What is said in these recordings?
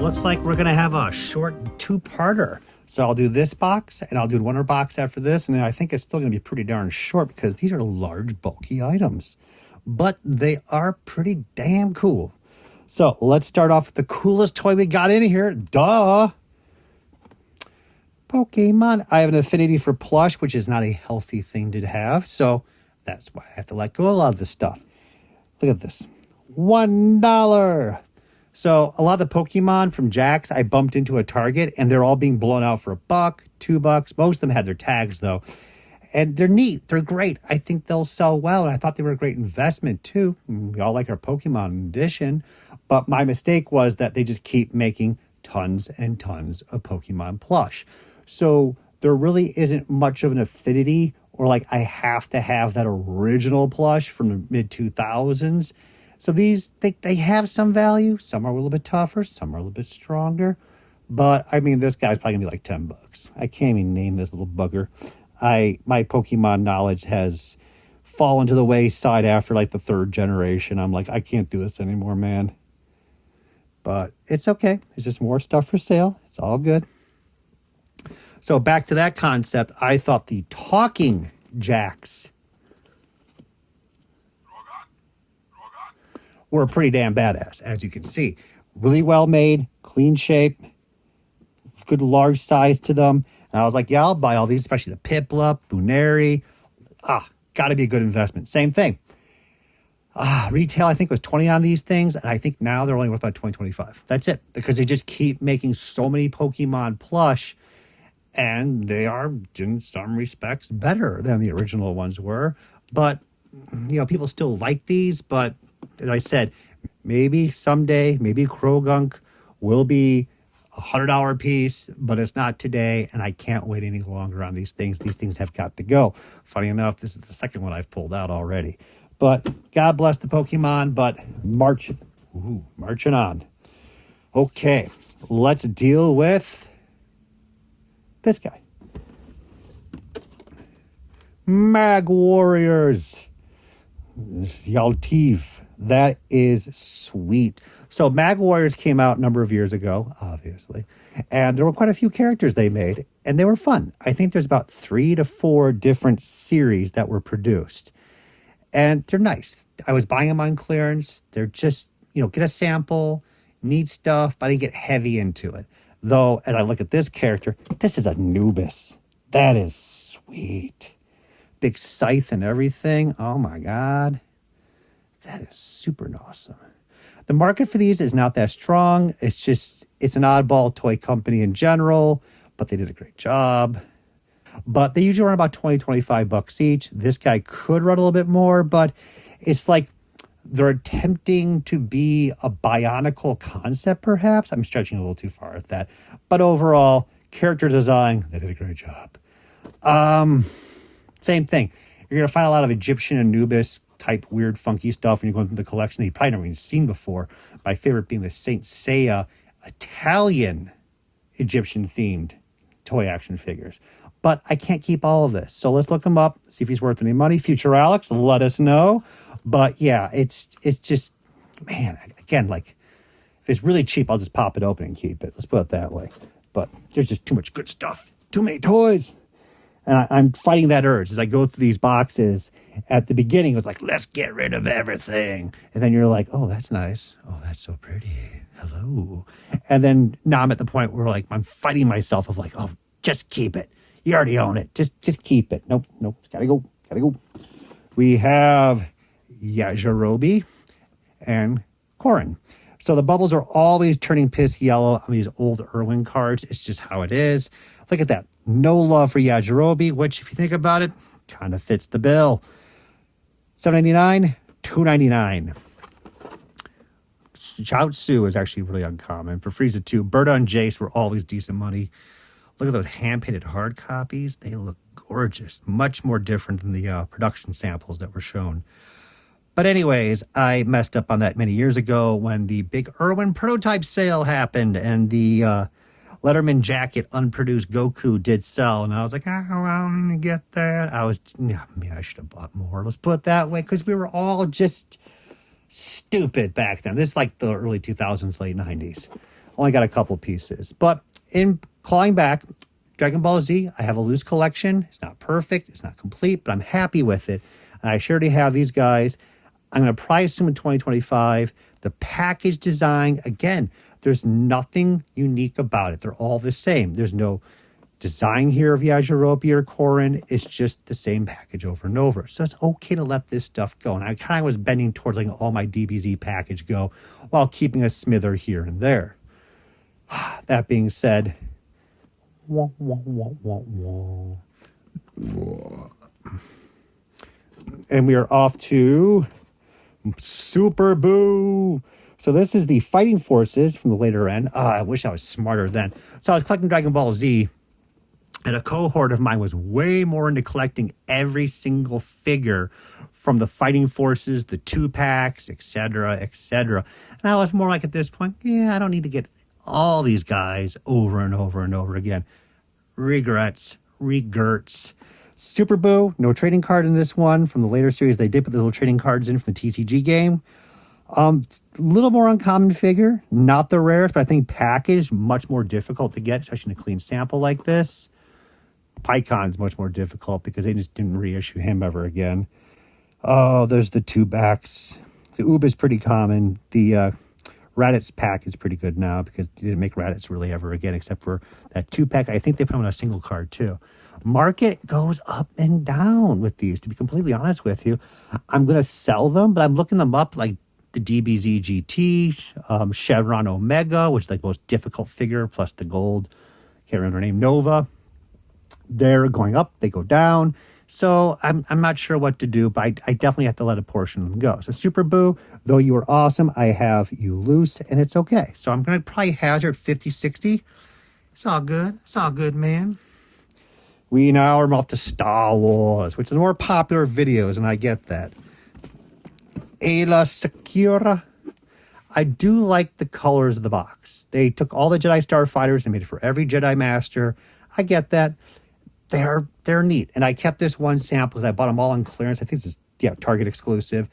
looks like we're gonna have a short two-parter. So I'll do this box and I'll do one more box after this, and then I think it's still gonna be pretty darn short because these are large, bulky items. But they are pretty damn cool. So let's start off with the coolest toy we got in here. Duh! Pokemon. I have an affinity for plush, which is not a healthy thing to have. So that's why I have to let go of a lot of this stuff. Look at this. $1. So a lot of the Pokemon from Jax I bumped into a Target, and they're all being blown out for $1, $2. Most of them had their tags though. And they're neat. They're great. I think they'll sell well. And I thought they were a great investment too. We all like our Pokemon edition. But my mistake was that they just keep making tons and tons of Pokemon plush. So there really isn't much of an affinity, or like I have to have that original plush from the mid 2000s. So these, they have some value. Some are a little bit tougher. Some are a little bit stronger. But I mean, this guy's probably gonna be like $10. I can't even name this little bugger. My Pokemon knowledge has fallen to the wayside after like the 3rd generation. I'm like, I can't do this anymore, man. But it's okay. It's just more stuff for sale. It's all good. So back to that concept, I thought the talking Jax were pretty damn badass, as you can see. Really well made, clean shape, good large size to them. And I was like, yeah, I'll buy all these, especially the Piplup, Buneri. Got to be a good investment. Same thing. Retail, I think, was 20 on these things, and I think now they're only worth about 20, 25. That's it, because they just keep making so many Pokemon plush, and they are, in some respects, better than the original ones were. But, you know, people still like these, but as I said, maybe someday, maybe Krogunk will be $100 a piece, but it's not today, and I can't wait any longer on these things. These things have got to go. Funny enough, this is the second one I've pulled out already. But God bless the Pokemon, but marching on. Okay, let's deal with this guy. Mag Warriors. Yaltiv. That is sweet. So Mag Warriors came out a number of years ago, obviously, and there were quite a few characters they made, and they were fun. I think there's about 3 to 4 different series that were produced, and they're nice. I was buying them on clearance. They're just, you know, get a sample, neat stuff, but I didn't get heavy into it. Though, as I look at this character, this is Anubis. That is sweet. Big scythe and everything. Oh my God. That is super awesome. The market for these is not that strong. It's just, it's an oddball toy company in general, but they did a great job. But they usually run about 20, 25 bucks each. This guy could run a little bit more, but it's like they're attempting to be a Bionicle concept, perhaps. I'm stretching a little too far at that. But overall, character design, they did a great job. Same thing. You're going to find a lot of Egyptian Anubis type weird funky stuff when you're going through the collection that you probably never even seen before. My favorite being the Saint Seiya Italian Egyptian themed toy action figures. But I can't keep all of this. So let's look him up, see if he's worth any money. Future Alex, let us know. But yeah, it's just, man, again, like if it's really cheap, I'll just pop it open and keep it. Let's put it that way. But there's just too much good stuff. Too many toys. And I'm fighting that urge as I go through these boxes. At the beginning, it was like, let's get rid of everything. And then you're like, oh, that's nice. Oh, that's so pretty. Hello. And then now I'm at the point where like I'm fighting myself of like, oh, just keep it. You already own it. Just keep it. Nope. It's gotta go. We have Yajirobe and Corrin. So the bubbles are always turning piss yellow on these old Irwin cards. It's just how it is. Look at that. No love for Yajirobe, which, if you think about it, kind of fits the bill. $7.99, $2.99. Chaozu is actually really uncommon. For Frieza 2, Berta and Jace were always decent money. Look at those hand-painted hard copies. They look gorgeous. Much more different than the production samples that were shown. But anyways, I messed up on that many years ago when the big Irwin prototype sale happened and the Letterman jacket unproduced Goku did sell. And I was like, oh, I'm going to get that. I should have bought more. Let's put it that way, because we were all just stupid back then. This is like the early 2000s, late 90s. Only got a couple pieces. But in clawing back, Dragon Ball Z, I have a loose collection. It's not perfect. It's not complete, but I'm happy with it. And I surely have these guys. I'm going to price them in 2025. The package design, again, there's nothing unique about it. They're all the same. There's no design here of Yajirobe or Korin. It's just the same package over and over. So it's okay to let this stuff go. And I kind of was bending towards letting all my DBZ package go while keeping a smither here and there. That being said, wah, wah, wah, wah, wah. And we are off to Super Boo. So this is the Fighting Forces from the later end. I wish I was smarter then. So I was collecting Dragon Ball Z, and a cohort of mine was way more into collecting every single figure from the Fighting Forces, the 2-packs, etc., etc. And I was more like, at this point, yeah, I don't need to get all these guys over and over and over again. Regrets. Super Boo, no trading card in this one. From the later series, they did put the little trading cards in from the TCG game. A little more uncommon figure, not the rarest, but I think packaged, much more difficult to get, especially in a clean sample like this. Pycon's much more difficult because they just didn't reissue him ever again. Oh, there's the 2-backs. The Oob is pretty common. The Raditz pack is pretty good now because they didn't make Raditz really ever again, except for that 2-pack. I think they put him on a single card too. Market goes up and down with these, to be completely honest with you. I'm going to sell them, but I'm looking them up like the DBZ GT, Chevron Omega, which is like the most difficult figure, plus the gold, can't remember her name, Nova. They're going up, they go down. So I'm not sure what to do, but I definitely have to let a portion of them go. So Super Boo, though you are awesome, I have you loose, and it's okay. So I'm going to probably hazard 50, 60. It's all good, man. We now are off to Star Wars, which is more popular videos, and I get that. Ayla Secura. I do like the colors of the box. They took all the Jedi Starfighters and made it for every Jedi Master. I get that. They're neat. And I kept this one sample because I bought them all on clearance. I think this is, Target exclusive.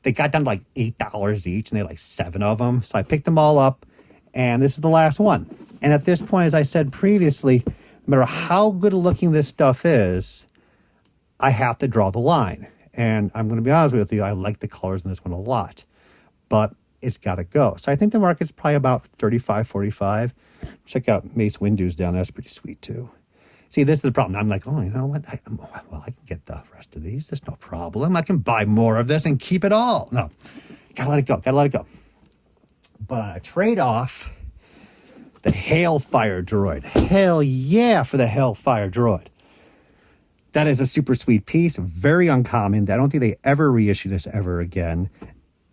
They got down to like $8 each, and they had like 7 of them. So I picked them all up, and this is the last one. And at this point, as I said previously, no matter how good looking this stuff is, I have to draw the line. And I'm going to be honest with you, I like the colors in this one a lot, but it's got to go. So I think the market's probably about 35, 45. Check out Mace Windu's down there. That's pretty sweet too. See, this is the problem. I'm like, oh, you know what? I can get the rest of these. There's no problem. I can buy more of this and keep it all. No, gotta let it go. But on a trade-off, the Hailfire droid. Hell yeah for the Hailfire droid. That is a super sweet piece, very uncommon. I don't think they ever reissue this ever again.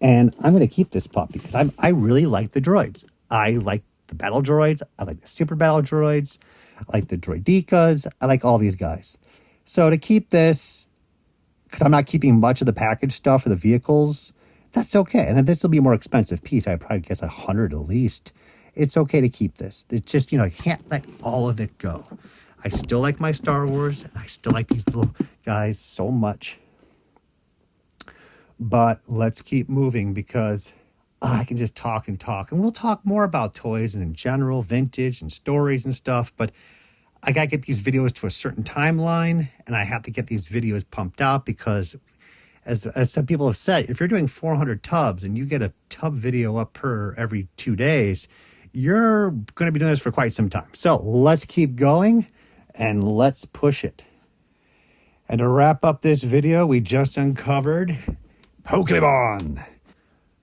And I'm going to keep this pup because I really like the droids. I like the battle droids. I like the super battle droids. I like the droidekas. I like all these guys. So to keep this, because I'm not keeping much of the package stuff for the vehicles, that's okay. And this will be a more expensive piece. I probably guess 100 at least. It's okay to keep this. It's just, I can't let all of it go. I still like my Star Wars, and I still like these little guys so much. But let's keep moving because I can just talk and talk. And we'll talk more about toys and in general, vintage and stories and stuff. But I got to get these videos to a certain timeline, and I have to get these videos pumped out because, as some people have said, if you're doing 400 tubs and you get a tub video up per every 2 days, you're going to be doing this for quite some time. So let's keep going. And let's push it. And to wrap up this video, we just uncovered Pokemon.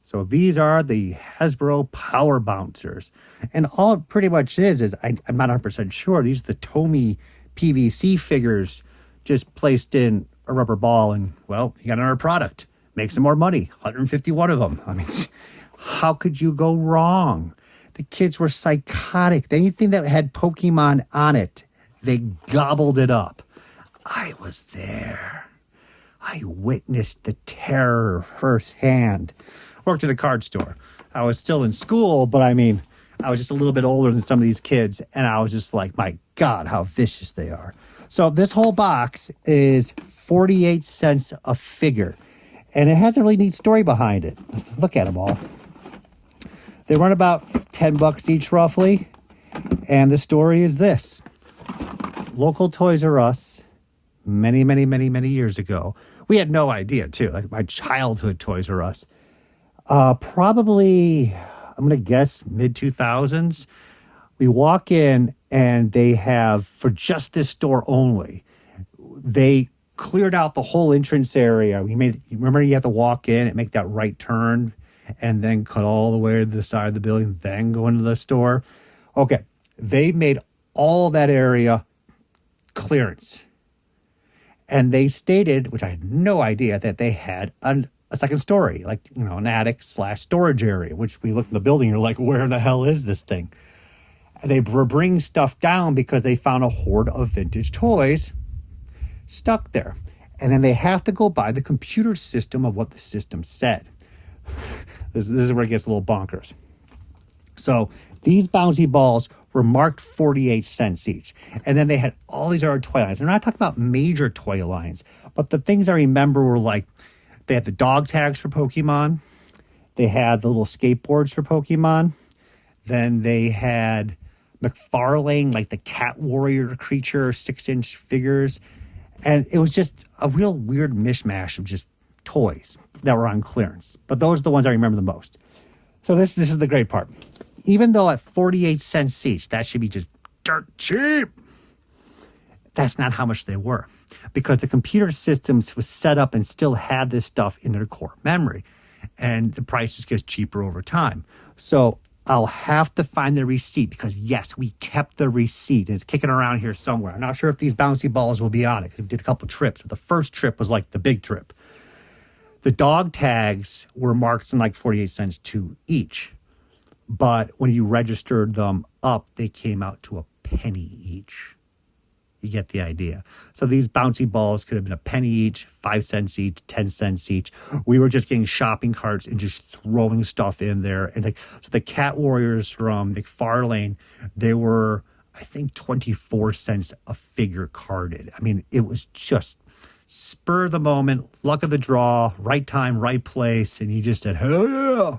So these are the Hasbro Power Bouncers. And all it pretty much is I'm not 100% sure, these are the Tomy PVC figures just placed in a rubber ball. And, well, you got another product. Make some more money. 151 of them. I mean, how could you go wrong? The kids were psychotic. Anything that had Pokemon on it, they gobbled it up. I was there. I witnessed the terror firsthand. Worked at a card store. I was still in school, but I was just a little bit older than some of these kids, and I was just like, my God, how vicious they are. So this whole box is 48 cents a figure, and it has a really neat story behind it. Look at them all. They run about $10 $10 each roughly. And the story is this. Local Toys R Us, many, many, many, many years ago. We had no idea, too. Like my childhood Toys R Us. Probably, I'm going to guess, mid-2000s. We walk in, and they have, for just this store only, they cleared out the whole entrance area. Remember you have to walk in and make that right turn, and then cut all the way to the side of the building, then go into the store? Okay, they made all that area clearance. And they stated, which I had no idea, that they had a second story, like, an attic / storage area, which we look in the building, you're like, where the hell is this thing? And they were bringing stuff down because they found a hoard of vintage toys stuck there. And then they have to go by the computer system of what the system said. This is where it gets a little bonkers. So these bouncy balls were marked 48 cents each. And then they had all these other toy lines. They're not talking about major toy lines, but the things I remember were like, they had the dog tags for Pokemon. They had the little skateboards for Pokemon. Then they had McFarlane, like the Cat Warrior creature, 6-inch figures. And it was just a real weird mishmash of just toys that were on clearance. But those are the ones I remember the most. So this is the great part. Even though at 48 cents each, that should be just dirt cheap. That's not how much they were, because the computer systems was set up and still had this stuff in their core memory, and the prices get cheaper over time. So I'll have to find the receipt, because yes, we kept the receipt and it's kicking around here somewhere. I'm not sure if these bouncy balls will be on it, because we did a couple trips, but the first trip was like the big trip. The dog tags were marked in like 48 cents to each. But when you registered them up, they came out to a penny each. You get the idea. So these bouncy balls could have been a penny each, 5 cents each, 10 cents each. We were just getting shopping carts and just throwing stuff in there. And so the Cat Warriors from McFarlane, they were, I think, 24 cents a figure carded. I mean, it was just spur of the moment, luck of the draw, right time, right place. And you just said, hell yeah.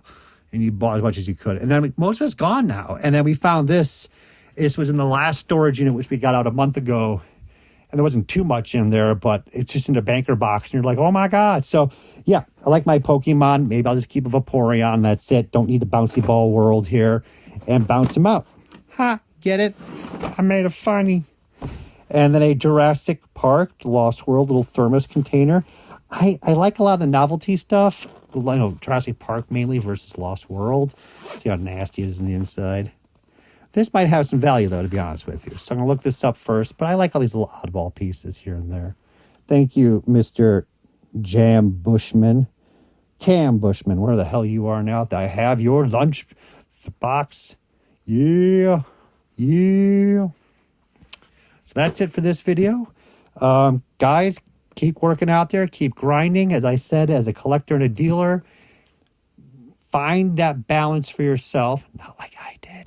And you bought as much as you could. And then most of it's gone now. And then we found this. This was in the last storage unit, which we got out a month ago. And there wasn't too much in there, but it's just in a banker box. And you're like, oh my God. So yeah, I like my Pokemon. Maybe I'll just keep a Vaporeon. That's it. Don't need the bouncy ball world here. And bounce them out. Ha, get it? I made it funny. And then a Jurassic Park, Lost World, little thermos container. I like a lot of the novelty stuff. Jurassic Park mainly versus Lost World. See how nasty it is in the inside. This might have some value, though, to be honest with you. So I'm going to look this up first. But I like all these little oddball pieces here and there. Thank you, Mr. Cam Bushman, where the hell you are now. I have your lunch box. Yeah. So that's it for this video. Guys, keep working out there. Keep grinding. As I said, as a collector and a dealer, find that balance for yourself. Not like I did.